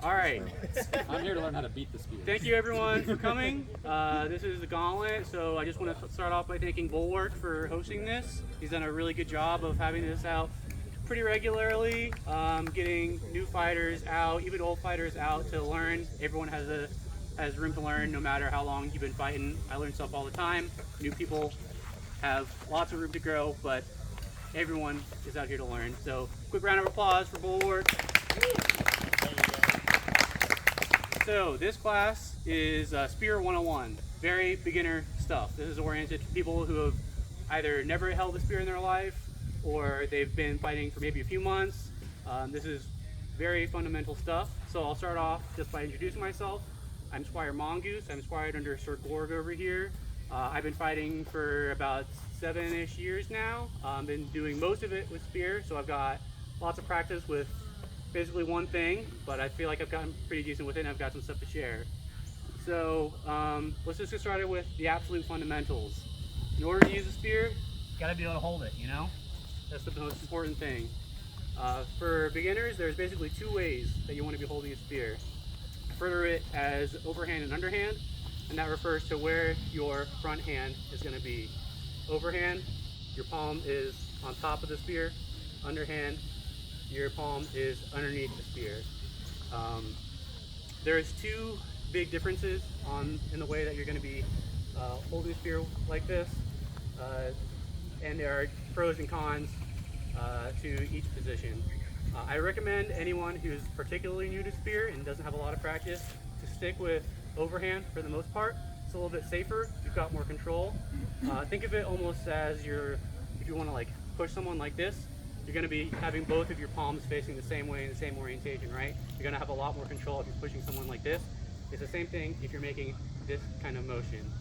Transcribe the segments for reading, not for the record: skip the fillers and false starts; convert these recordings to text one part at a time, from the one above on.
All right. I'm here to learn how to beat the spear. Thank you everyone for coming. This is the Gauntlet, so I just want to start off by thanking Bulwark for hosting this. He's done a really good job of having this out pretty regularly, getting new fighters out, even old fighters out to learn. Everyone has room to learn no matter how long you've been fighting. I learn stuff all the time. New people have lots of room to grow, but everyone is out here to learn. So quick round of applause for Bulwark. So this class is Spear 101, very beginner stuff. This is oriented to people who have either never held a spear in their life or they've been fighting for maybe a few months. This is very fundamental stuff. So I'll start off just by introducing myself. I'm Squire Mongoose. I'm squired under Sir Gorg over here. I've been fighting for about 7-ish years now. Been doing most of it with spear, so I've got lots of practice with basically one thing, but I feel like I've gotten pretty decent with it and I've got some stuff to share. So let's just get started with the absolute fundamentals. In order to use a spear, you gotta be able to hold it, you know? That's the most important thing. For beginners, there's basically two ways that you want to be holding a spear. I refer to it as overhand and underhand, and that refers to where your front hand is gonna be. Overhand, your palm is on top of the spear. Underhand, your palm is underneath the spear. There's two big differences in the way that you're going to be holding a spear like this, and there are pros and cons to each position. I recommend anyone who's particularly new to spear and doesn't have a lot of practice to stick with overhand for the most part. It's a little bit safer, you've got more control. Think of it almost as if you want to like push someone like this, you're going to be having both of your palms facing the same way in the same orientation, right? You're going to have a lot more control if you're pushing someone like this. It's the same thing if you're making this kind of motion.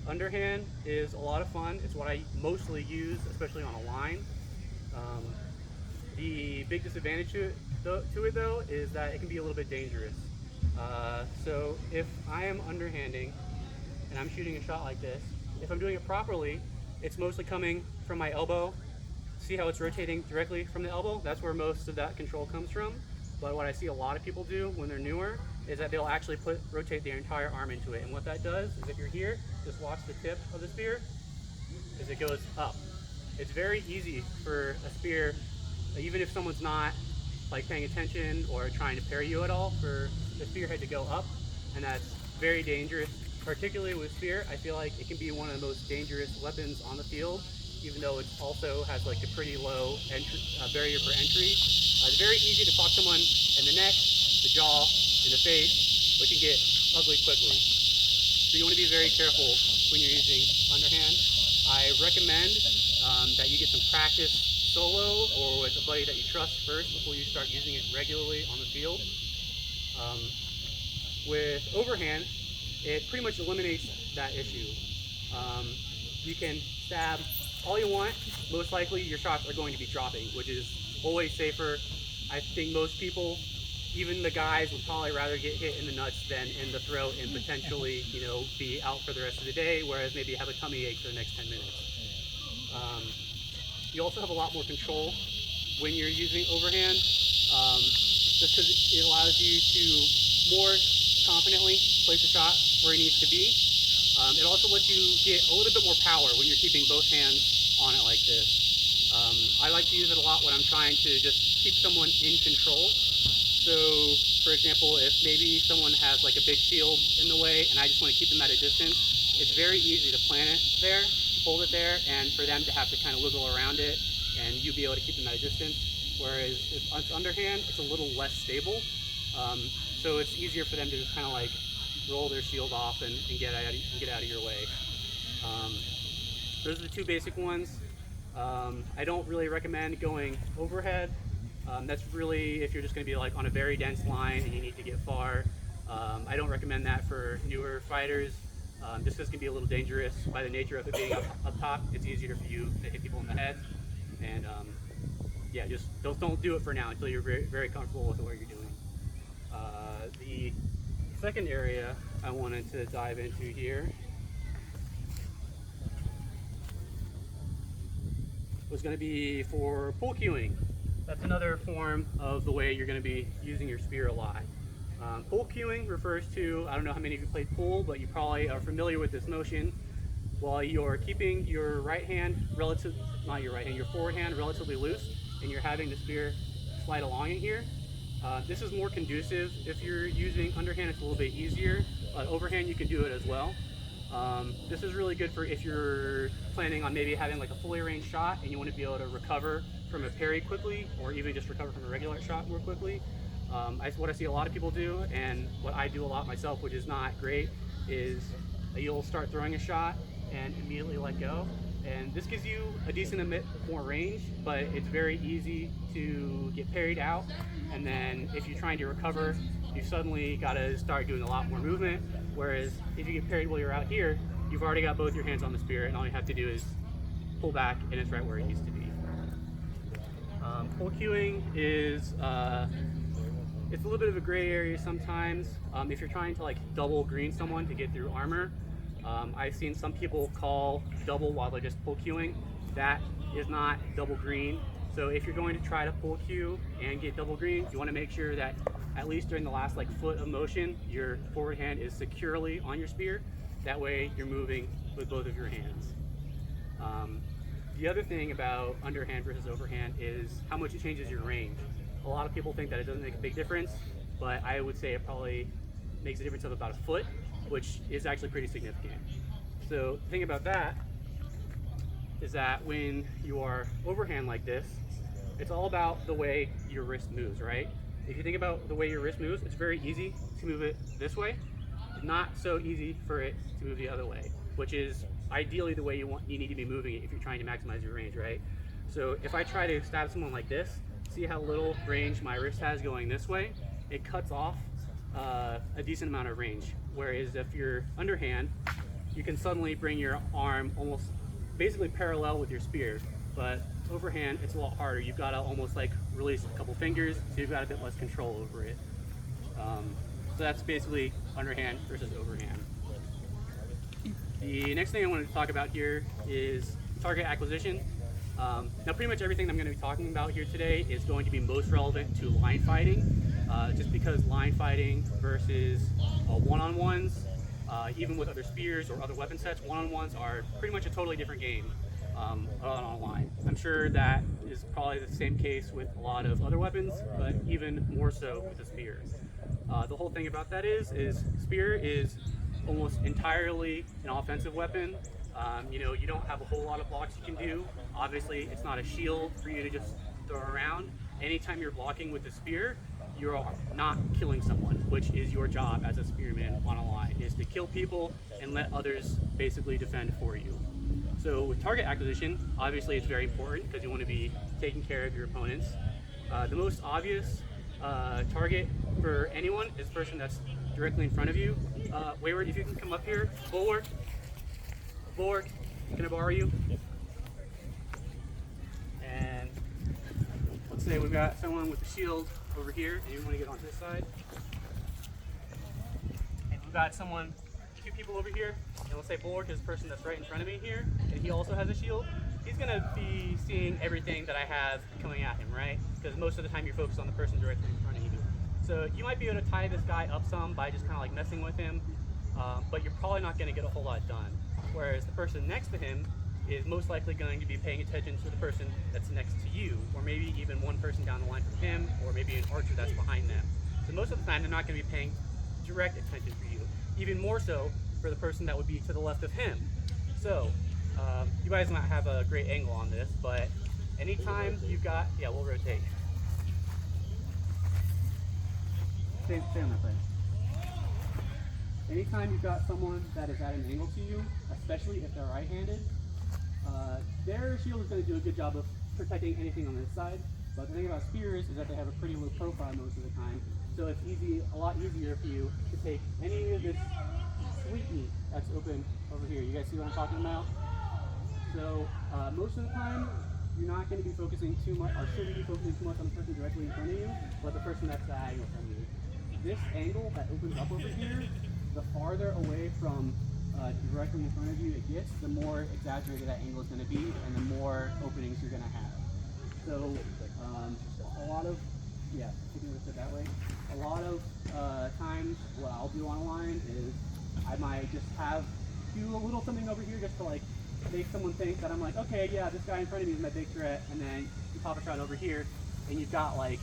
Underhand is a lot of fun. It's what I mostly use, especially on a line. The big disadvantage to it though is that it can be a little bit dangerous. So if I am underhanding and I'm shooting a shot like this, if I'm doing it properly, it's mostly coming from my elbow. See how it's rotating directly from the elbow? That's where most of that control comes from. But what I see a lot of people do when they're newer is that they'll actually rotate their entire arm into it. And what that does is if you're here, just watch the tip of the spear as it goes up. It's very easy for a spear, even if someone's not like paying attention or trying to parry you at all, for the spearhead to go up, and that's very dangerous. Particularly with spear, I feel like it can be one of the most dangerous weapons on the field, even though it also has like a pretty low barrier for entry. It's very easy to fuck someone in the neck, the jaw, in the face, which can get ugly quickly. So you want to be very careful when you're using underhand. I recommend that you get some practice solo or with a buddy that you trust first before you start using it regularly on the field. With overhand, it pretty much eliminates that issue. You can stab all you want. Most likely your shots are going to be dropping, which is always safer. I think most people, even the guys, would probably rather get hit in the nuts than in the throat and potentially, be out for the rest of the day, whereas maybe have a tummy ache for the next 10 minutes. You also have a lot more control when you're using overhand, just because it allows you to more confidently place a shot where it needs to be. It also lets you get a little bit more power when you're keeping both hands on it like this. I like to use it a lot when I'm trying to just keep someone in control. So, for example, if maybe someone has like a big shield in the way and I just want to keep them at a distance, it's very easy to plant it there, hold it there, and for them to have to kind of wiggle around it and you be able to keep them at a distance. Whereas if it's underhand, it's a little less stable. So it's easier for them to just kind of like roll their shield off and get out of your way. Those are the two basic ones. I don't really recommend going overhead. That's really if you're just going to be like on a very dense line and you need to get far. I don't recommend that for newer fighters. Just because it can be a little dangerous by the nature of it being up top. It's easier for you to hit people in the head. And yeah, just don't do it for now until you're very, very comfortable with what you're doing. The second area I wanted to dive into here was going to be for pull cueing. that's another form of the way you're going to be using your spear a lot. Pull cueing refers to, I don't know how many of you played pool, but you probably are familiar with this motion. While you're keeping your right hand your forward hand relatively loose, and you're having the spear slide along in here. This is more conducive. If you're using underhand, it's a little bit easier, but overhand you can do it as well. This is really good for if you're planning on maybe having like a fully ranged shot and you want to be able to recover from a parry quickly, or even just recover from a regular shot more quickly. What I see a lot of people do, and what I do a lot myself, which is not great, is you'll start throwing a shot and immediately let go. And this gives you a decent bit more range, but it's very easy to get parried out. And then if you're trying to recover, you suddenly got to start doing a lot more movement. Whereas if you get parried while you're out here, you've already got both your hands on the spear, and all you have to do is pull back, and it's right where it used to be. Pull cueing is it's a little bit of a gray area sometimes. If you're trying to like double green someone to get through armor, I've seen some people call double while they're just pull cueing. That is not double green. So if you're going to try to pull cue and get double green, you want to make sure that at least during the last like foot of motion, your forward hand is securely on your spear. That way you're moving with both of your hands. The other thing about underhand versus overhand is how much it changes your range. A lot of people think that it doesn't make a big difference, but I would say it probably makes a difference of about a foot, which is actually pretty significant. So the thing about that is that when you are overhand like this, it's all about the way your wrist moves, right? If you think about the way your wrist moves, it's very easy to move it this way. Not so easy for it to move the other way, which is ideally the way you need to be moving it if you're trying to maximize your range, right? So if I try to stab someone like this, see how little range my wrist has going this way? It cuts off a decent amount of range. Whereas if you're underhand, you can suddenly bring your arm almost basically parallel with your spear. But overhand, it's a lot harder. You've got to almost like release a couple fingers, so you've got a bit less control over it. So that's basically underhand versus overhand. The next thing I wanted to talk about here is target acquisition. Now pretty much everything I'm going to be talking about here today is going to be most relevant to line fighting, just because line fighting versus one-on-ones, even with other spears or other weapon sets, one-on-ones are pretty much a totally different game online. I'm sure that is probably the same case with a lot of other weapons, but even more so with the spear. The whole thing about that is spear is almost entirely an offensive weapon. You don't have a whole lot of blocks you can do. Obviously, it's not a shield for you to just throw around. Anytime you're blocking with a spear, you're not killing someone, which is your job as a spearman on a line, is to kill people and let others basically defend for you. So with target acquisition, obviously it's very important because you want to be taking care of your opponents. The most obvious target for anyone is the person that's directly in front of you. Wayward, if you can come up here. Bulwark, can I borrow you? And let's say we've got someone with a shield over here, and you want to get on this side. And we've got two people over here, and let's say Bulwark is the person that's right in front of me here, and he also has a shield. He's going to be seeing everything that I have coming at him, right? Because most of the time you're focused on the person directly in front of you. So you might be able to tie this guy up some by just kind of like messing with him, but you're probably not going to get a whole lot done. Whereas the person next to him is most likely going to be paying attention to the person that's next to you, or maybe even one person down the line from him, or maybe an archer that's behind them. So most of the time they're not going to be paying direct attention for you, even more so for the person that would be to the left of him. So you guys might have a great angle on this, but anytime you've got, we'll rotate. Stay on that side. Anytime you've got someone that is at an angle to you, especially if they're right-handed, their shield is going to do a good job of protecting anything on this side. But the thing about spears is that they have a pretty low profile most of the time, so it's a lot easier for you to take any of this sweet meat that's open over here. You guys see what I'm talking about? So most of the time, you're not going to be focusing too much, or shouldn't be focusing too much on the person directly in front of you, but the person that's diagonal from you. This angle that opens up over here, the farther away from directly in front of you it gets, the more exaggerated that angle is going to be, and the more openings you're going to have. So a lot of, yeah, you can lift it that way. A lot of times what I'll do on a line is I might just do a little something over here just to like make someone think that I'm like, okay, yeah, this guy in front of me is my big threat, and then you pop a shot over here and you've got like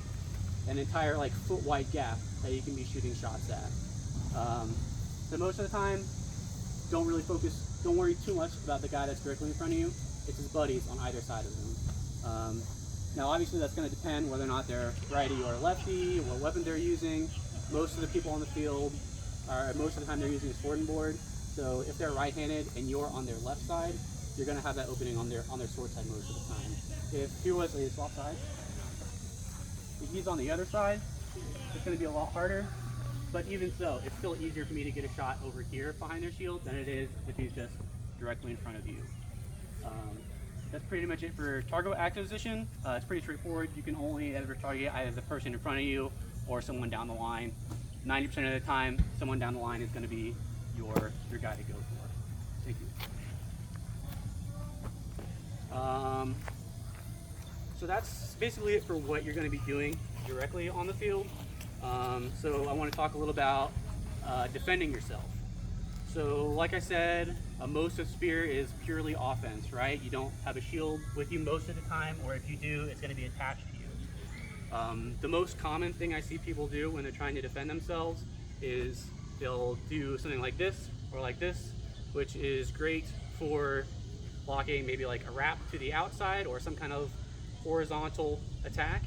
an entire like foot wide gap that you can be shooting shots at. So most of the time, don't worry too much about the guy that's directly in front of you. It's his buddies on either side of him. Now obviously that's going to depend whether or not they're righty or lefty, what weapon they're using. Most of the people on the field most of the time they're using a sword and board. So if they're right-handed and you're on their left side, you're going to have that opening on their sword side most of the time. If he was a swap side, if he's on the other side, it's going to be a lot harder. But even so, it's still easier for me to get a shot over here behind their shield than it is if he's just directly in front of you. That's pretty much it for target acquisition. It's pretty straightforward. You can only ever target either the person in front of you or someone down the line. 90% of the time, someone down the line is going to be your guy to go for. Thank you. So that's basically it for what you're going to be doing directly on the field. So I want to talk a little about defending yourself. So like I said, most of Spear is purely offense, right? You don't have a shield with you most of the time, or if you do, it's going to be attached to you. The most common thing I see people do when they're trying to defend themselves is they'll do something like this or like this, which is great for blocking maybe like a wrap to the outside or some kind of horizontal attack,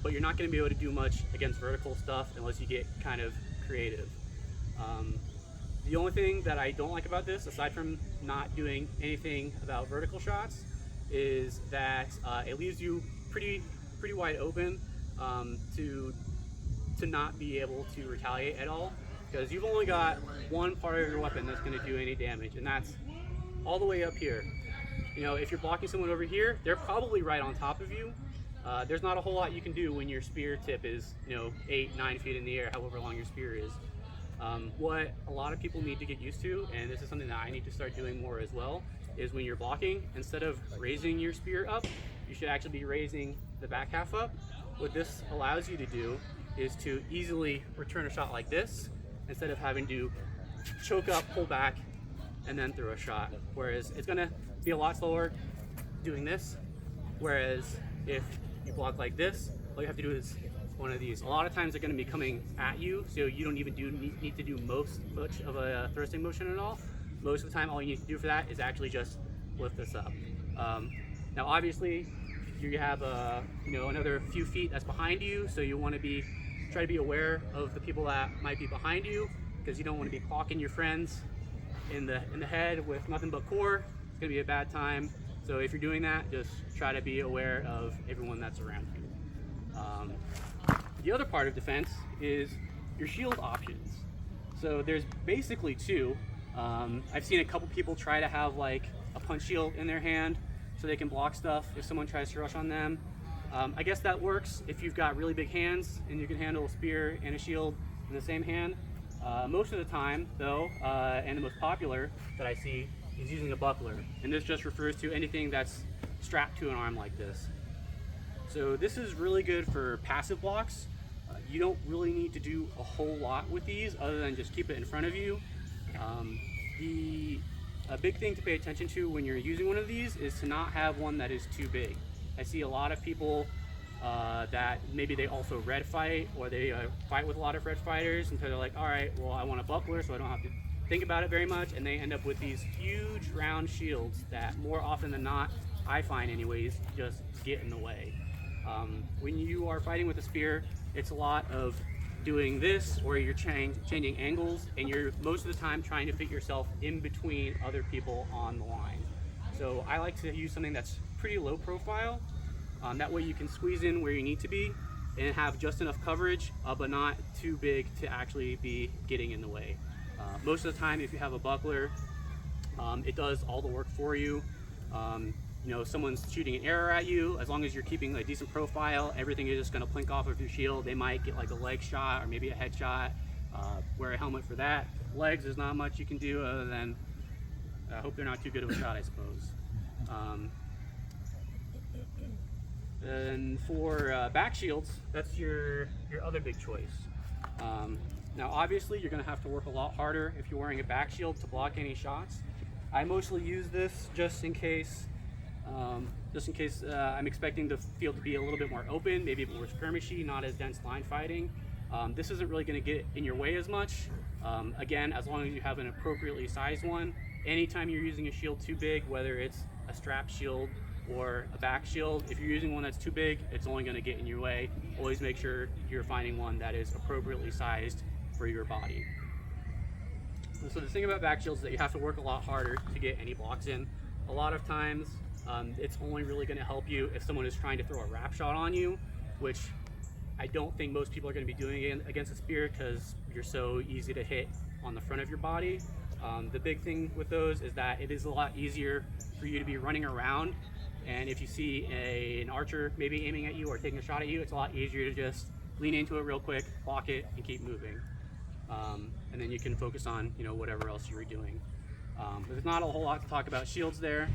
but you're not going to be able to do much against vertical stuff unless you get kind of creative. The only thing that I don't like about this, aside from not doing anything about vertical shots, is that it leaves you pretty wide open to not be able to retaliate at all, because you've only got one part of your weapon that's going to do any damage, and that's all the way up here. You know, if you're blocking someone over here, they're probably right on top of you. There's not a whole lot you can do when your spear tip is, 8-9 feet in the air, however long your spear is. What a lot of people need to get used to, and this is something that I need to start doing more as well, is when you're blocking, instead of raising your spear up, you should actually be raising the back half up. What this allows you to do is to easily return a shot like this, instead of having to choke up, pull back, and then throw a shot. Whereas it's gonna be a lot slower doing this, whereas if you block like this, all you have to do is one of these. A lot of times they're going to be coming at you, so you don't even need to do much of a thrusting motion at all. Most of the time, all you need to do for that is actually just lift this up. Now, obviously, you have another few feet that's behind you, so you want to try to be aware of the people that might be behind you, because you don't want to be clocking your friends in the head with nothing but core. It's going to be a bad time. So if you're doing that, just try to be aware of everyone that's around you. The other part of defense is your shield options. So there's basically two. I've seen a couple people try to have like a punch shield in their hand so they can block stuff if someone tries to rush on them. I guess that works if you've got really big hands and you can handle a spear and a shield in the same hand. Most of the time though, and the most popular that I see, is using a buckler. And this just refers to anything that's strapped to an arm like this. So this is really good for passive blocks. You don't really need to do a whole lot with these other than just keep it in front of you. A big thing to pay attention to when you're using one of these is to not have one that is too big. I see a lot of people that maybe they also red fight, or they fight with a lot of red fighters, and so they're like, all right, well, I want a buckler so I don't have to think about it very much, and they end up with these huge round shields that more often than not, I find anyways, just get in the way. When you are fighting with a spear, it's a lot of doing this, or you're changing angles, and you're most of the time trying to fit yourself in between other people on the line. So I like to use something that's pretty low profile. That way you can squeeze in where you need to be and have just enough coverage, but not too big to actually be getting in the way. Most of the time, if you have a buckler, it does all the work for you. Someone's shooting an arrow at you, as long as you're keeping a decent profile, everything is just going to plink off of your shield. They might get like a leg shot or maybe a head shot. Wear a helmet for that. Legs, there's not much you can do other than I hope they're not too good of a shot, I suppose. And for back shields, that's your other big choice. Now obviously you're going to have to work a lot harder if you're wearing a back shield to block any shots. I mostly use this just in case I'm expecting the field to be a little bit more open, maybe more skirmishy, not as dense line fighting. This isn't really going to get in your way as much. Again, as long as you have an appropriately sized one. Anytime you're using a shield too big, whether it's a strap shield or a back shield, if you're using one that's too big, it's only going to get in your way. Always make sure you're finding one that is appropriately sized for your body. So the thing about back shields is that you have to work a lot harder to get any blocks in. A lot of times it's only really going to help you if someone is trying to throw a wrap shot on you, which I don't think most people are going to be doing against a spear because you're so easy to hit on the front of your body. The big thing with those is that it is a lot easier for you to be running around, and if you see an archer maybe aiming at you or taking a shot at you, it's a lot easier to just lean into it real quick, block it, and keep moving. And then you can focus on whatever else you were doing. But there's not a whole lot to talk about shields there.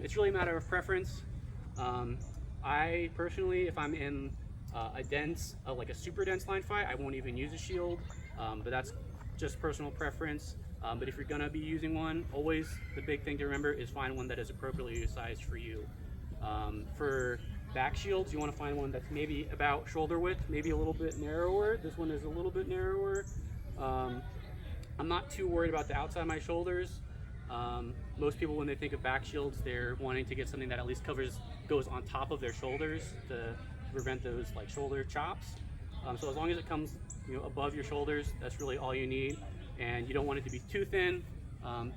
It's really a matter of preference. I personally, if I'm in like a super dense line fight, I won't even use a shield, but that's just personal preference. But if you're gonna be using one, always the big thing to remember is find one that is appropriately sized for you. For back shields, you want to find one that's maybe about shoulder width, maybe a little bit narrower. This one is a little bit narrower. I'm not too worried about the outside of my shoulders. Most people, when they think of back shields, they're wanting to get something that at least goes on top of their shoulders to prevent those like shoulder chops. So as long as it comes above your shoulders, that's really all you need. And you don't want it to be too thin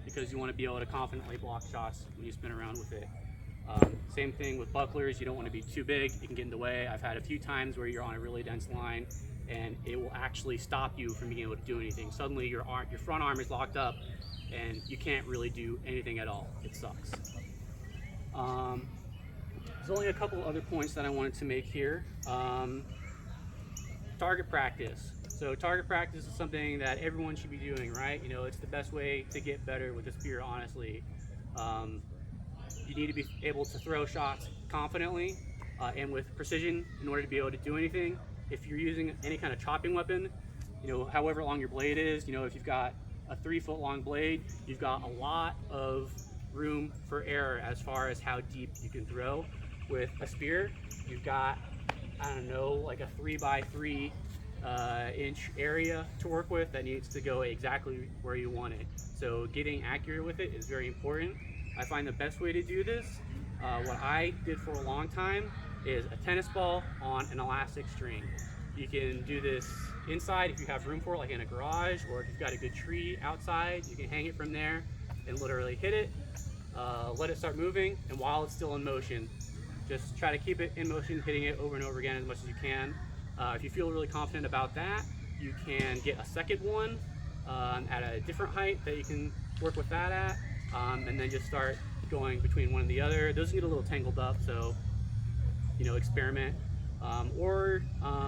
because you want to be able to confidently block shots when you spin around with it. Same thing with bucklers, you don't want to be too big, it can get in the way. I've had a few times where you're on a really dense line and it will actually stop you from being able to do anything. Suddenly your front arm is locked up and you can't really do anything at all. It sucks. There's only a couple other points that I wanted to make here. Target practice. So target practice is something that everyone should be doing, right? It's the best way to get better with the spear, honestly. You need to be able to throw shots confidently and with precision in order to be able to do anything. If you're using any kind of chopping weapon, however long your blade is, if you've got a 3-foot long blade, you've got a lot of room for error as far as how deep you can throw. With a spear, you've got, I don't know, like a 3x3 inch area to work with that needs to go exactly where you want it. So getting accurate with it is very important. I find the best way to do this, what I did for a long time, is a tennis ball on an elastic string. You can do this inside if you have room for it, like in a garage, or if you've got a good tree outside, you can hang it from there and literally hit it, let it start moving, and while it's still in motion, just try to keep it in motion, hitting it over and over again as much as you can. If you feel really confident about that, you can get a second one at a different height that you can work with that at, and then just start going between one and the other. Those get a little tangled up, so experiment. Or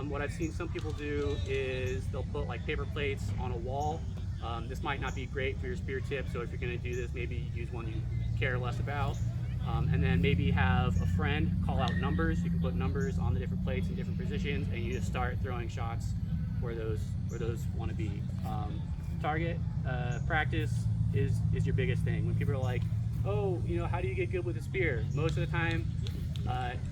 what I've seen some people do is they'll put like paper plates on a wall. This might not be great for your spear tip, so if you're going to do this, maybe use one you care less about. And then maybe have a friend call out numbers. You can put numbers on the different plates in different positions, and you just start throwing shots where those want to be. Target practice is your biggest thing. When people are like, oh, how do you get good with a spear? Most of the time,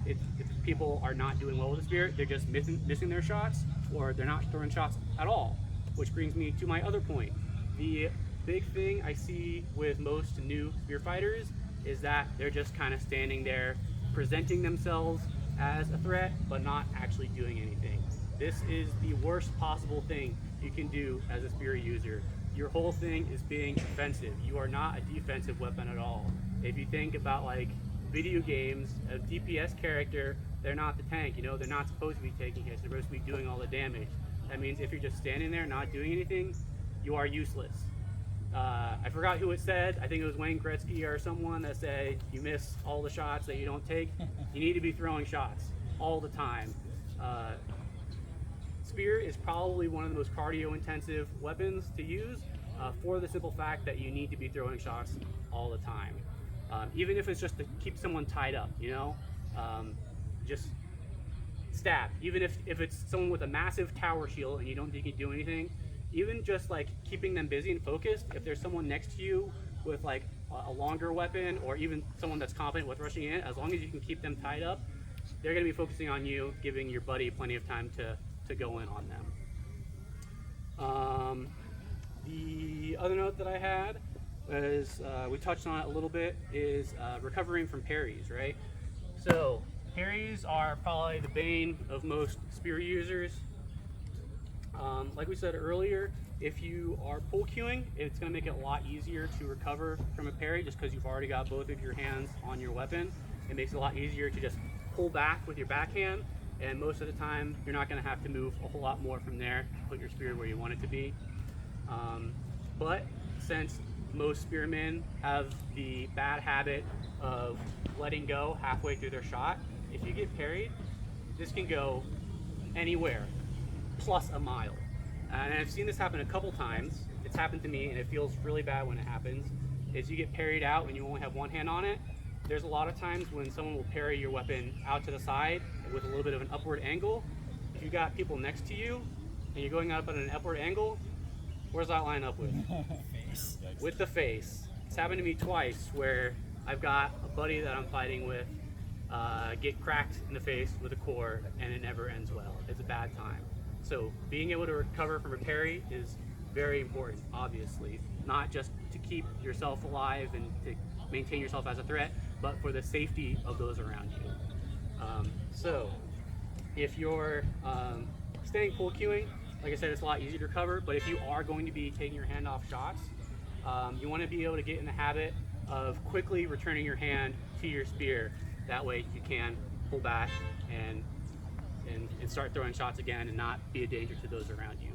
if people are not doing well with a spear, they're just missing their shots, or they're not throwing shots at all. Which brings me to my other point. The big thing I see with most new spear fighters is that they're just kind of standing there presenting themselves as a threat but not actually doing anything. This is the worst possible thing you can do as a spear user. Your whole thing is being offensive. You are not a defensive weapon at all. If you think about like video games, a DPS character, they're not the tank, they're not supposed to be taking hits, they're supposed to be doing all the damage. That means if you're just standing there not doing anything, you are useless. I forgot who it said. I think it was Wayne Gretzky or someone that said, you miss all the shots that you don't take. You need to be throwing shots all the time. Spear is probably one of the most cardio intensive weapons to use for the simple fact that you need to be throwing shots all the time. Even if it's just to keep someone tied up, just stab. Even if it's someone with a massive tower shield and you don't think you can do anything, even just like keeping them busy and focused. If there's someone next to you with like a longer weapon, or even someone that's confident with rushing in, as long as you can keep them tied up, they're going to be focusing on you, giving your buddy plenty of time to go in on them. The other note that I had was, we touched on it a little bit, is recovering from parries, right? So parries are probably the bane of most spear users. Like we said earlier, if you are pull queuing, it's going to make it a lot easier to recover from a parry just because you've already got both of your hands on your weapon. It makes it a lot easier to just pull back with your backhand, and most of the time you're not going to have to move a whole lot more from there to put your spear where you want it to be. But since most spearmen have the bad habit of letting go halfway through their shot, if you get parried, this can go anywhere, plus a mile. And I've seen this happen a couple times. It's happened to me, and it feels really bad when it happens. Is you get parried out when you only have one hand on it. There's a lot of times when someone will parry your weapon out to the side with a little bit of an upward angle. If you got people next to you and you're going up at an upward angle, where's that line up with? Face. With the face. It's happened to me twice where I've got a buddy that I'm fighting with get cracked in the face with a core, and it never ends well. It's a bad time. So being able to recover from a parry is very important, obviously. Not just to keep yourself alive and to maintain yourself as a threat, but for the safety of those around you. So if you're staying pull queuing, like I said, it's a lot easier to recover, but if you are going to be taking your hand off shots, you want to be able to get in the habit of quickly returning your hand to your spear. That way you can pull back and start throwing shots again and not be a danger to those around you.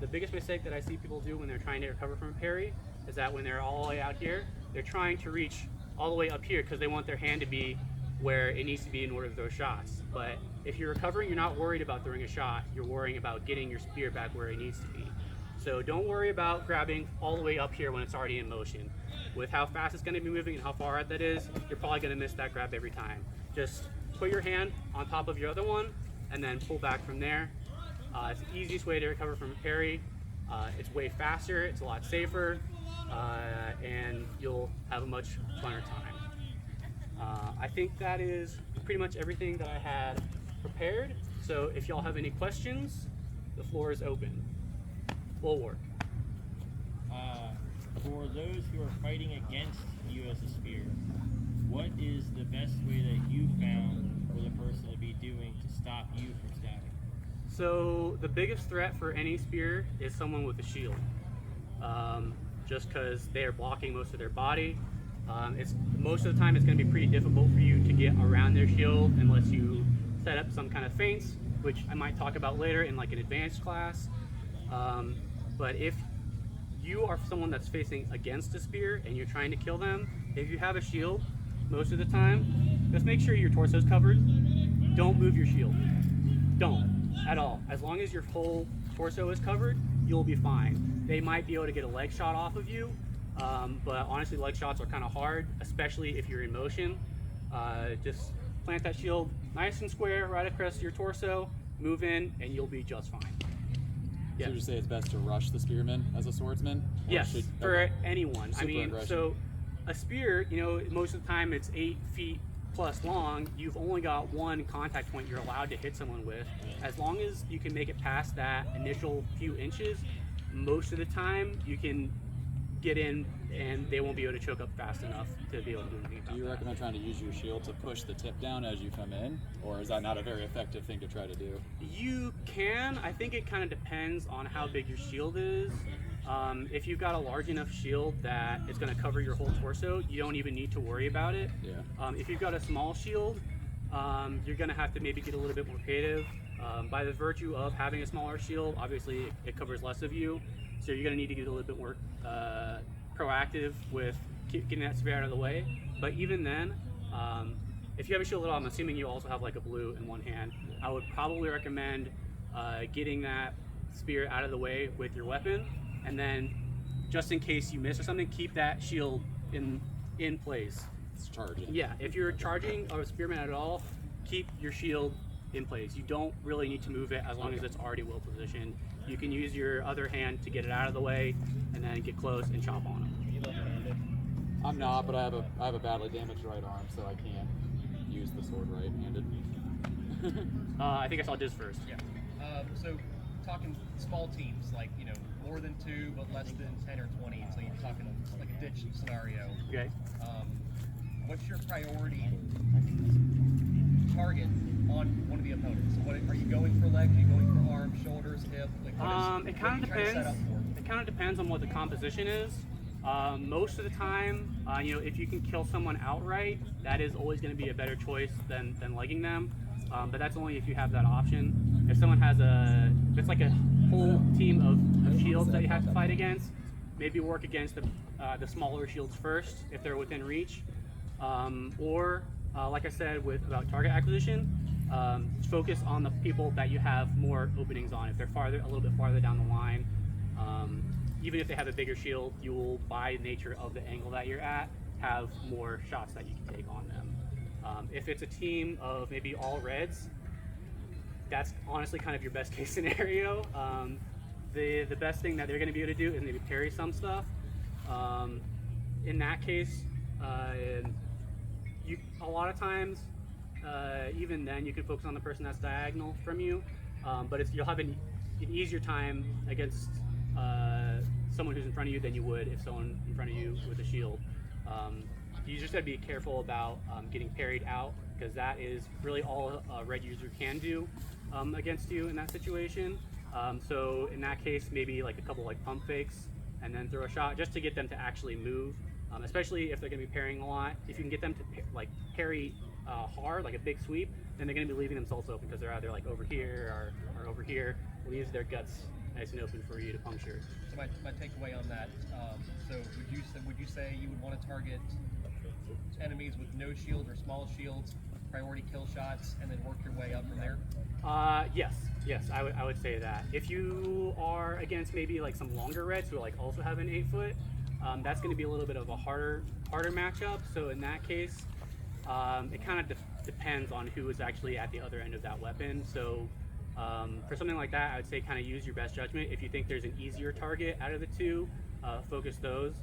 The biggest mistake that I see people do when they're trying to recover from a parry is that when they're all the way out here, they're trying to reach all the way up here because they want their hand to be where it needs to be in order to throw shots. But if you're recovering, you're not worried about throwing a shot, you're worrying about getting your spear back where it needs to be. So don't worry about grabbing all the way up here when it's already in motion. With how fast it's going to be moving and how far out that is, you're probably going to miss that grab every time. Just put your hand on top of your other one and then pull back from there. It's the easiest way to recover from a parry. It's way faster, it's a lot safer, and you'll have a much funner time. I think that is pretty much everything that I had prepared. So if y'all have any questions, the floor is open. Bulwark. For those who are fighting against you as a spear, what is the best way that you found for the person to be doing to stop you from stabbing? So the biggest threat for any spear is someone with a shield. Just because they are blocking most of their body. Most of the time it's going to be pretty difficult for you to get around their shield unless you set up some kind of feints, which I might talk about later in like an advanced class. But if you are someone that's facing against a spear and you're trying to kill them, if you have a shield, most of the time, just make sure your torso is covered. Don't move your shield. Don't, at all. As long as your whole torso is covered, you'll be fine. They might be able to get a leg shot off of you, but honestly, leg shots are kind of hard, especially if you're in motion. Just plant that shield nice and square right across your torso, move in, and you'll be just fine. So you say it's best to rush the spearman as a swordsman? Yes, for anyone. Super I mean, aggression. so a spear, you know, most of the time it's 8 feet plus long. You've only got one contact point you're allowed to hit someone with. As long as you can make it past that initial few inches, most of the time you can get in and they won't be able to choke up fast enough to be able to do anything about Do you that. recommend trying to use your shield to push the tip down as you come in? Or is that not a very effective thing to try to do? You can. I think it kind of depends on how big your shield is. If you've got a large enough shield that it's going to cover your whole torso, you don't even need to worry about it. Yeah. If you've got a small shield, you're going to have to maybe get a little bit more creative. By the virtue of having a smaller shield, obviously it covers less of you, so you're going to need to get a little bit more proactive with getting that spear out of the way. But even then, if you have a shield at all, I'm assuming you also have like a blue in one hand, I would probably recommend getting that spear out of the way with your weapon, and then just in case you miss or something, keep that shield in place. It's charging. Yeah, if you're charging a spearman at all, keep your shield in place. You don't really need to move it as long as it's already well positioned. You can use your other hand to get it out of the way and then get close and chop on them. You left-handed. I'm not, but I have a badly damaged right arm, so I can't use the sword right-handed. I think I saw Diz first. Yeah. So talking small teams, like, you know, more than 2 but less than 10 or 20. So you're talking like a ditch scenario. Okay. What's your priority target on one of the opponents? What are you going for? Legs? Are you going for arms, shoulders, hip? Like It kind of depends. It kind of depends on what the composition is. Most of the time, you know, if you can kill someone outright, that is always going to be a better choice than legging them. But that's only if you have that option. If someone has it's like a whole team of shields that you have to fight against, maybe work against the smaller shields first if they're within reach. Or, like I said, about target acquisition, focus on the people that you have more openings on. If they're a little bit farther down the line, even if they have a bigger shield, you will, by nature of the angle that you're at, have more shots that you can take on them. If it's a team of maybe all reds, that's honestly kind of your best case scenario. The best thing that they're going to be able to do is maybe parry some stuff. In that case, a lot of times, even then, you can focus on the person that's diagonal from you, but you'll have an easier time against someone who's in front of you than you would if someone in front of you with a shield. You just got to be careful about getting parried out, because that is really all a red user can do against you in that situation. So in that case, maybe like a couple like pump fakes and then throw a shot just to get them to actually move, especially if they're going to be parrying a lot. If you can get them to parry hard, like a big sweep, then they're going to be leaving themselves open because they're either like over here or over here. Leaves their guts nice and open for you to puncture. So my takeaway on that, so would you say you would want to target enemies with no shields or small shields, priority kill shots, and then work your way up from there? Yes, I would say that. If you are against maybe like some longer reds who like also have an 8-foot, that's going to be a little bit of a harder matchup. So in that case, it kind of depends on who is actually at the other end of that weapon. So for something like that, I would say kind of use your best judgment. If you think there's an easier target out of the two, focus those.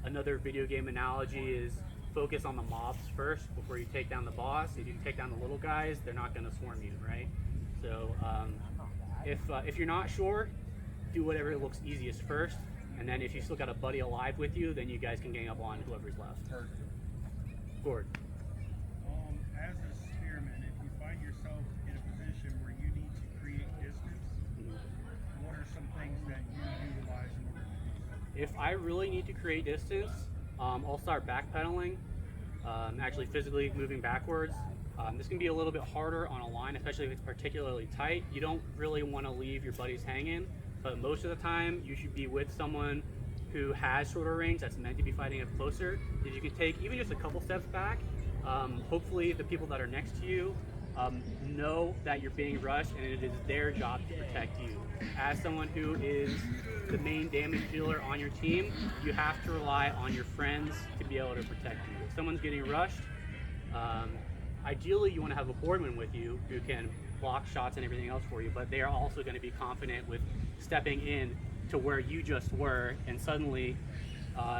Another video game analogy is focus on the mobs first before you take down the boss. If you take down the little guys, they're not going to swarm you, right? So if you're not sure, do whatever looks easiest first, and then if you still got a buddy alive with you, then you guys can gang up on whoever's left. Gord. As a spearman, if you find yourself in a position where you need to create distance, what are some things that you utilize in order to do so? If I really need to create distance, I'll start backpedaling, actually physically moving backwards. This can be a little bit harder on a line, especially if it's particularly tight. You don't really want to leave your buddies hanging, but most of the time you should be with someone who has shorter range that's meant to be fighting up closer. If you can take even just a couple steps back, hopefully the people that are next to you know that you're being rushed and it is their job to protect you. As someone who is the main damage dealer on your team, you have to rely on your friends to be able to protect you. If someone's getting rushed, ideally you want to have a boardman with you who can block shots and everything else for you, but they are also going to be confident with stepping in to where you just were, and suddenly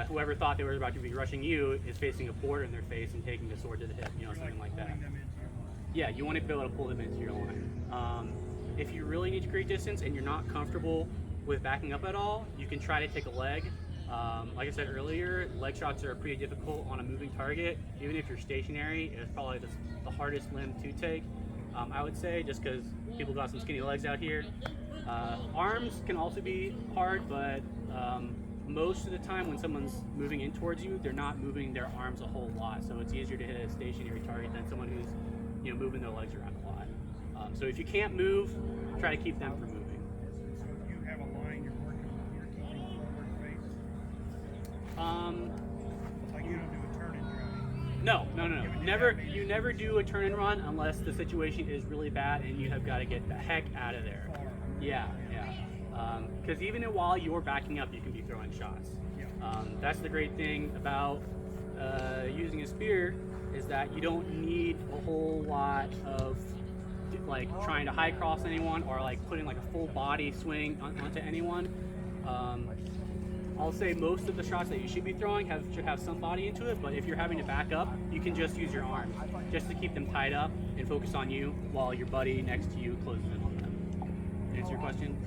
whoever thought they were about to be rushing you is facing a board in their face and taking a sword to the hip, you know, something like that. Pulling them into your line. Yeah, you want to be able to pull them into your line. If you really need to create distance and you're not comfortable with backing up at all, you can try to take a leg. Like I said earlier, leg shots are pretty difficult on a moving target. Even if you're stationary, it's probably the hardest limb to take, I would say, just because people got some skinny legs out here. Arms can also be hard, but most of the time when someone's moving in towards you, they're not moving their arms a whole lot, so it's easier to hit a stationary target than someone who's, you know, moving their legs around a lot. So if you can't move, try to keep them from moving. So if you have a line you're working with, you're keeping forward face. Like you don't do a turn and drive. No. You never do a turn and run unless the situation is really bad and you have got to get the heck out of there. Yeah. Because even while you're backing up, you can be throwing shots. That's the great thing about using a spear. is that you don't need a whole lot of like trying to high cross anyone or like putting like a full body swing onto anyone. I'll say most of the shots that you should be throwing should have some body into it, but if you're having to back up, you can just use your arms just to keep them tied up and focus on you while your buddy next to you closes in on them. Answer your question?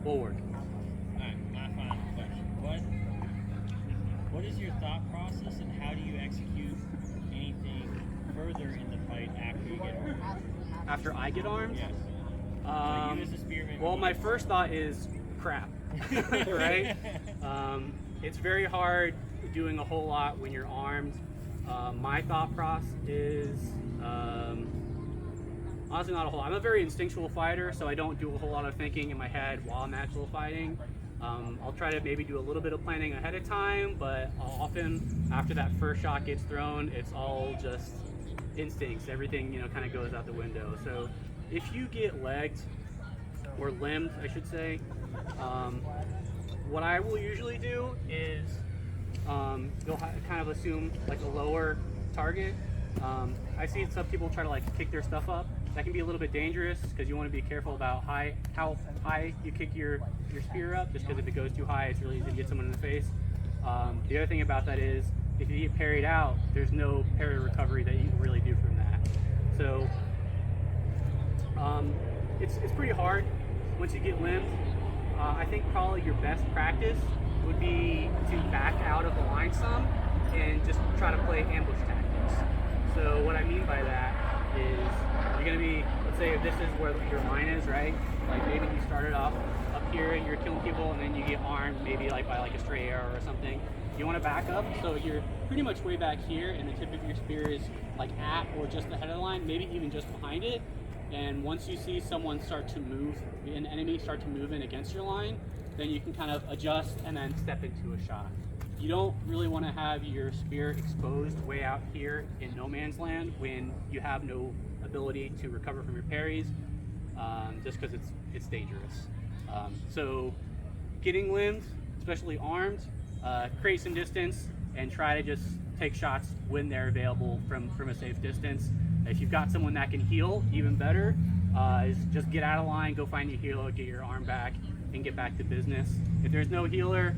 Bulwark. Alright, my final question. What is your thought process and how do you execute anything further in the fight after you get armed? After I get armed? Yes. So you as a spearman. Well, my first thought is crap, right? It's very hard doing a whole lot when you're armed. My thought process is honestly not a whole lot. I'm a very instinctual fighter, so I don't do a whole lot of thinking in my head while I'm actual fighting. I'll try to maybe do a little bit of planning ahead of time, but often after that first shot gets thrown, it's all just instincts. Everything, you know, kind of goes out the window. So if you get legged or limbed, I should say, what I will usually do is you'll kind of assume like a lower target. I see some people try to like kick their stuff up. That can be a little bit dangerous because you want to be careful about how high you kick your spear up, just because if it goes too high, it's really easy to get someone in the face. The other thing about that is if you get parried out, there's no parry recovery that you can really do from that. So it's pretty hard once you get limbed. I think probably your best practice would be to back out of the line some and just try to play ambush tactics. So what I mean by that is you're going to be, let's say if this is where your line is, right? Like maybe you started off up here and you're killing people and then you get armed maybe like by like a stray arrow or something. You want to back up so you're pretty much way back here and the tip of your spear is like at or just ahead of the line, maybe even just behind it. And once you see someone start to move, an enemy start to move in against your line, then you can kind of adjust and then step into a shot. You don't really want to have your spear exposed way out here in no man's land when you have no ability to recover from your parries, just because it's dangerous. So getting limbed, especially armed, create some distance and try to just take shots when they're available from a safe distance. If you've got someone that can heal, even better, is just get out of line, go find your healer, get your arm back, and get back to business. If there's no healer,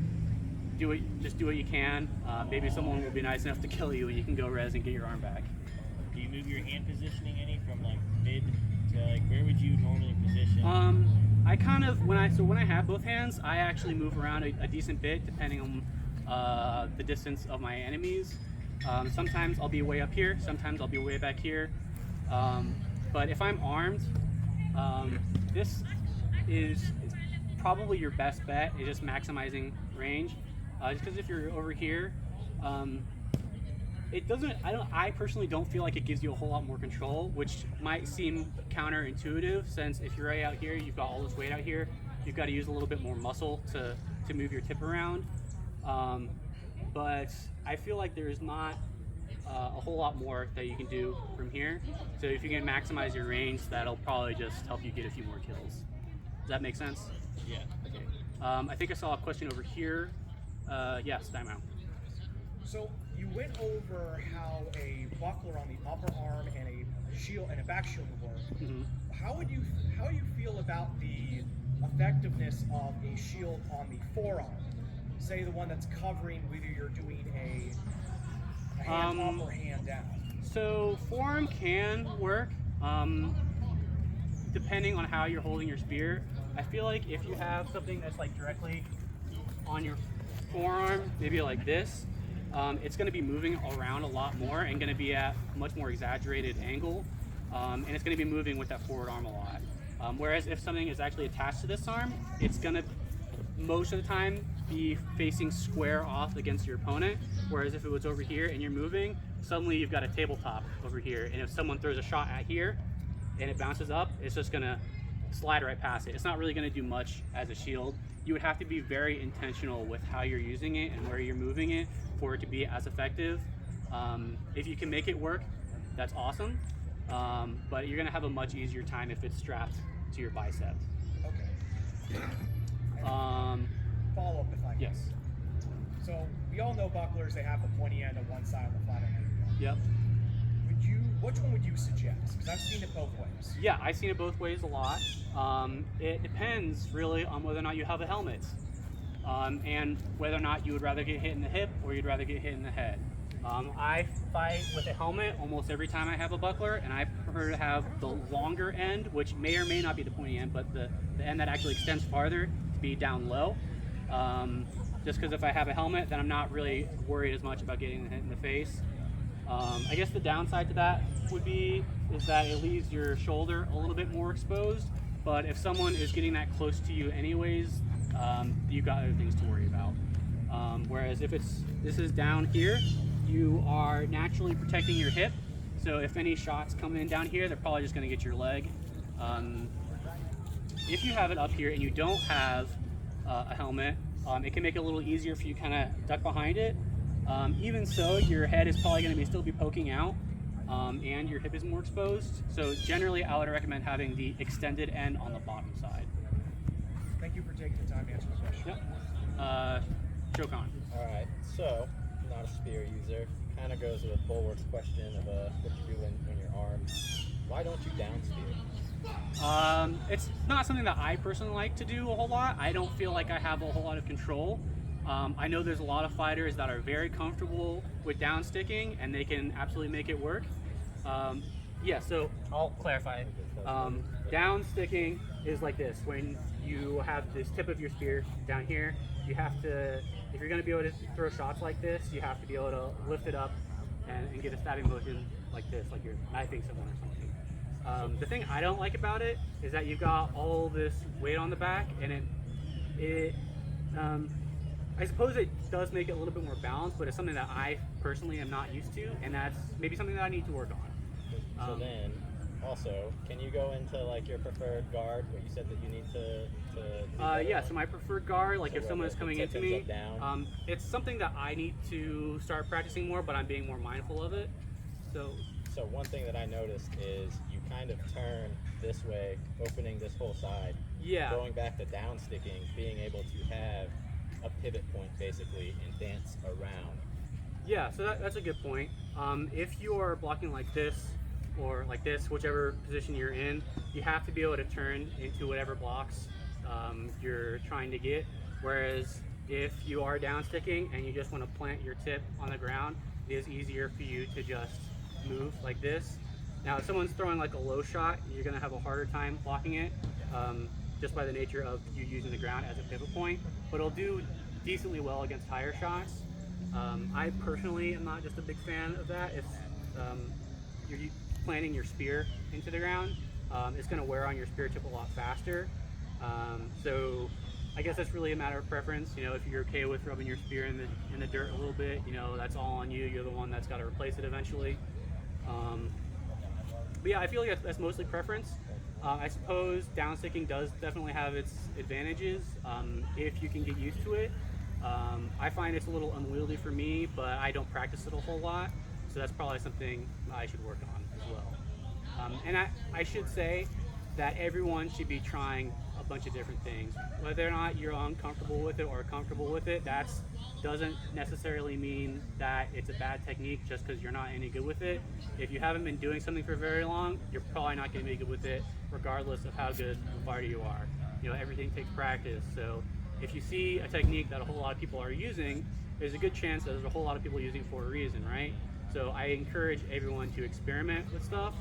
just do what you can. Maybe someone will be nice enough to kill you and you can go res and get your arm back. Do you move your hand positioning any from like mid to like where would you normally position? I kind of, when I have both hands, I actually move around a decent bit depending on the distance of my enemies. Sometimes I'll be way up here, sometimes I'll be way back here. But if I'm armed, this is probably your best bet, is just maximizing range. Just because if you're over here, it doesn't, I personally don't feel like it gives you a whole lot more control, which might seem counterintuitive, since if you're right out here, you've got all this weight out here, you've got to use a little bit more muscle to move your tip around. But I feel like there's not a whole lot more that you can do from here. So if you can maximize your range, that'll probably just help you get a few more kills. Does that make sense? Yeah. Okay. I think I saw a question over here. Yes, timeout. So you went over how a buckler on the upper arm and a shield and a back shield would work. Mm-hmm. How do you feel about the effectiveness of a shield on the forearm? Say the one that's covering whether you're doing a hand up or hand down. So forearm can work, depending on how you're holding your spear. I feel like if you have something that's like directly on your forearm, maybe like this, it's going to be moving around a lot more and going to be at a much more exaggerated angle, and it's going to be moving with that forward arm a lot. Whereas if something is actually attached to this arm, it's going to most of the time be facing square off against your opponent, whereas if it was over here and you're moving, suddenly you've got a tabletop over here, and if someone throws a shot at here and it bounces up, it's just going to slide right past it. It's not really going to do much as a shield. You would have to be very intentional with how you're using it and where you're moving it for it to be as effective. If you can make it work, that's awesome, but you're going to have a much easier time if it's strapped to your bicep. Okay. follow-up if I can. Yes. So we all know bucklers, they have the pointy end on one side of the flat end. Yep. Which one would you suggest? Because I've seen it both ways. Yeah, I've seen it both ways a lot. It depends really on whether or not you have a helmet, and whether or not you would rather get hit in the hip or you'd rather get hit in the head. I fight with a helmet almost every time I have a buckler, and I prefer to have the longer end, which may or may not be the pointy end, but the end that actually extends farther to be down low. Just because if I have a helmet, then I'm not really worried as much about getting hit in the face. I guess the downside to that is that it leaves your shoulder a little bit more exposed, but if someone is getting that close to you anyways, you've got other things to worry about. Whereas if this is down here, you are naturally protecting your hip, so if any shots come in down here, they're probably just going to get your leg. If you have it up here and you don't have a helmet, it can make it a little easier for you to kind of duck behind it. Even so, your head is probably going to still be poking out, and your hip is more exposed. So generally, I would recommend having the extended end on the bottom side. Thank you for taking the time to answer the question. Yep. Choke on. All right, so not a spear user. Kind of goes with Bulwark's question of what you do when you're armed. Why don't you down spear? It's not something that I personally like to do a whole lot. I don't feel like I have a whole lot of control. I know there's a lot of fighters that are very comfortable with down sticking, and they can absolutely make it work. Yeah, so I'll clarify. Down sticking is like this. When you have this tip of your spear down here, you have to, if you're going to be able to throw shots like this, you have to be able to lift it up and get a stabbing motion like this, like you're knifing someone or something. The thing I don't like about it is that you've got all this weight on the back, and I suppose it does make it a little bit more balanced, but it's something that I personally am not used to, and that's maybe something that I need to work on. So then, also, can you go into like your preferred guard? What you said that you need to yeah, so my preferred guard, like So if what, someone is the coming tip into ends me, up down? it's something that I need to start practicing more, but I'm being more mindful of it. So one thing that I noticed is you kind of turn this way, opening this whole side. yeah, Going back to down sticking, being able to have a pivot point basically and dance around. yeah, so that's a good point. If you're blocking like this or like this, whichever position you're in, you have to be able to turn into whatever blocks you're trying to get. Whereas if you are down sticking and you just want to plant your tip on the ground, it is easier for you to just move like this. Now, if someone's throwing like a low shot, you're going to have a harder time blocking it, just by the nature of you using the ground as a pivot point, but it'll do decently well against higher shots. I personally am not just a big fan of that. If you're planting your spear into the ground, it's going to wear on your spear tip a lot faster. So I guess that's really a matter of preference. You know, if you're okay with rubbing your spear in the dirt a little bit, you know, that's all on you. You're the one that's got to replace it eventually. But yeah, I feel like that's mostly preference. I suppose downsticking does definitely have its advantages if you can get used to it. I find it's a little unwieldy for me, but I don't practice it a whole lot, so that's probably something I should work on as well. And I should say that everyone should be trying a bunch of different things. Whether or not you're uncomfortable with it or comfortable with it, that doesn't necessarily mean that it's a bad technique just because you're not any good with it. If you haven't been doing something for very long, you're probably not going to be good with it, regardless of how good of a fighter you are. You know, everything takes practice. So if you see a technique that a whole lot of people are using, there's a good chance that there's a whole lot of people using it for a reason, right? So I encourage everyone to experiment with stuff.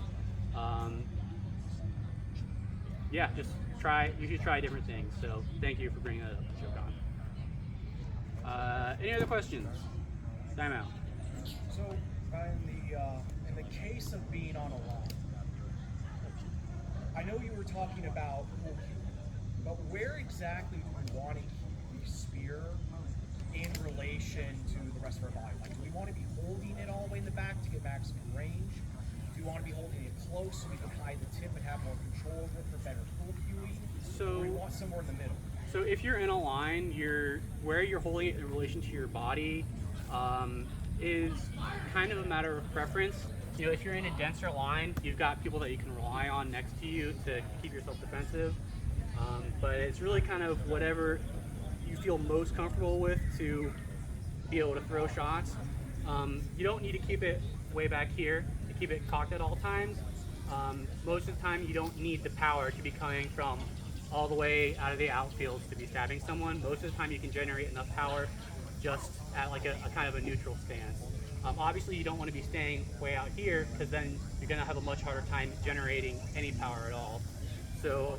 Yeah, just you should try different things. So thank you for bringing that up, Shokan. Any other questions? Time out. So, in the case of being on a line, I know you were talking about pull cue, but where exactly do we want to keep the spear in relation to the rest of our body? Like, do we want to be holding it all the way in the back to get maximum range? Do we want to be holding it close so we can hide the tip and have more control of it for better pull cueing? Or we want somewhere in the middle? So if you're in a line, where you're holding it in relation to your body is kind of a matter of preference. You know, if you're in a denser line, you've got people that you can rely on next to you to keep yourself defensive. But it's really kind of whatever you feel most comfortable with to be able to throw shots. You don't need to keep it way back here to keep it cocked at all times. Most of the time you don't need the power to be coming from all the way out of the outfields to be stabbing someone. Most of the time you can generate enough power just at like a kind of a neutral stance. Obviously you don't want to be staying way out here because then you're going to have a much harder time generating any power at all. So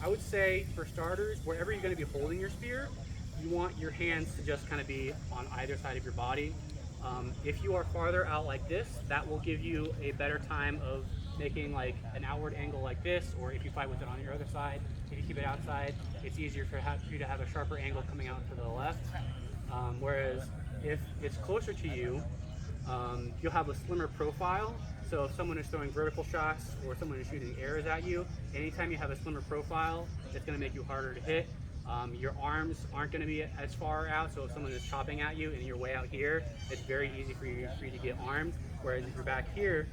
I would say for starters, wherever you're going to be holding your spear, you want your hands to just kind of be on either side of your body. If you are farther out like this, that will give you a better time of making like an outward angle like this, or if you fight with it on your other side, if you keep it outside, it's easier for you to have a sharper angle coming out to the left. Whereas if it's closer to you, you'll have a slimmer profile. So if someone is throwing vertical shots or someone is shooting arrows at you, anytime you have a slimmer profile, it's going to make you harder to hit. Your arms aren't going to be as far out, so if someone is chopping at you and you're way out here, it's very easy for you to get armed. Whereas if you're back here,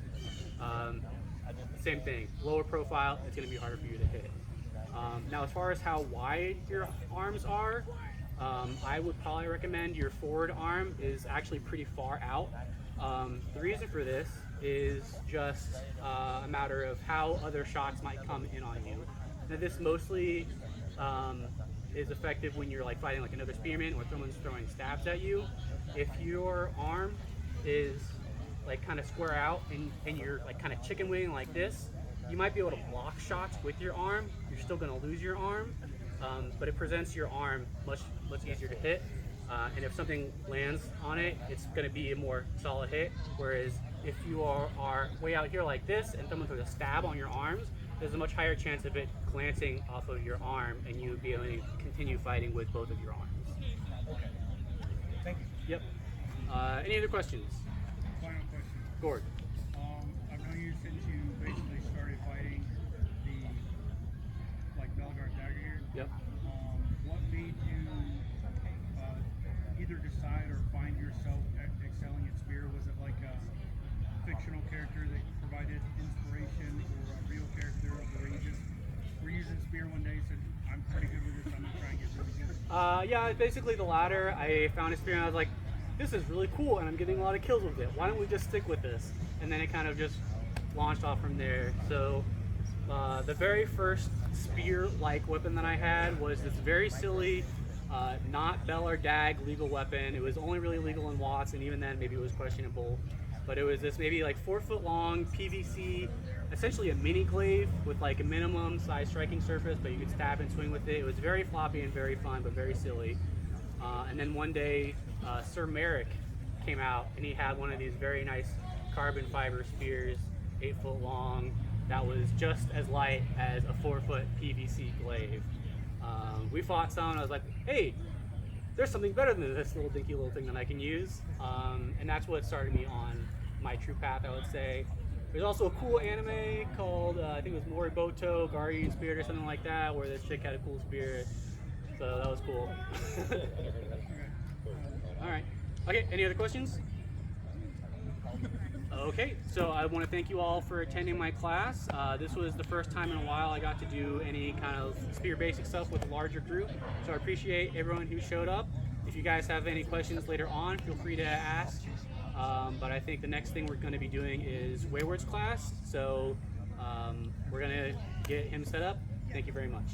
same thing, lower profile, it's going to be harder for you to hit. Now as far as how wide your arms are, I would probably recommend your forward arm is actually pretty far out. The reason for this is just a matter of how other shots might come in on you. Now this mostly is effective when you're like fighting like another spearman or someone's throwing stabs at you. If your arm is like kind of square out and you're like kind of chicken wing like this, you might be able to block shots with your arm. You're still going to lose your arm, but it presents your arm much easier to hit. And if something lands on it, it's going to be a more solid hit. Whereas if you are way out here like this and someone throws a stab on your arms, there's a much higher chance of it glancing off of your arm and you being able to continue fighting with both of your arms. Thank you. Yep. Any other questions? Final question. Gord. I've known you since you basically started fighting the Belgard dagger here. Yep. What made you either decide or find yourself excelling at spear? Was it like a fictional character that provided inspiration, or a real character, or you just were using spear one day and said, I'm pretty good with this, I'm gonna try and get really good? Yeah, basically the latter. I found a spear and I was like, this is really cool and I'm getting a lot of kills with it. Why don't we just stick with this? And then it kind of just launched off from there. So the very first spear-like weapon that I had was this very silly, not bell or dag legal weapon. It was only really legal in Watts, and even then maybe it was questionable. But it was this maybe like 4 foot long PVC, essentially a mini glaive with like a minimum size striking surface, but you could stab and swing with it. It was very floppy and very fun, but very silly. And then one day, Sir Merrick came out and he had one of these very nice carbon fiber spears, 8 foot long, that was just as light as a 4 foot PVC glaive. We fought some and I was like, hey, there's something better than this little dinky little thing that I can use. And that's what started me on my true path, I would say. There's also a cool anime called, I think it was Moriboto, Guardian Spirit or something like that, where this chick had a cool spirit. So that was cool. All right. Okay, any other questions? Okay, so I want to thank you all for attending my class. This was the first time in a while I got to do any kind of spear basic stuff with a larger group, so I appreciate everyone who showed up. If you guys have any questions later on, feel free to ask. But I think the next thing we're going to be doing is Wayward's class, so we're going to get him set up. Thank you very much.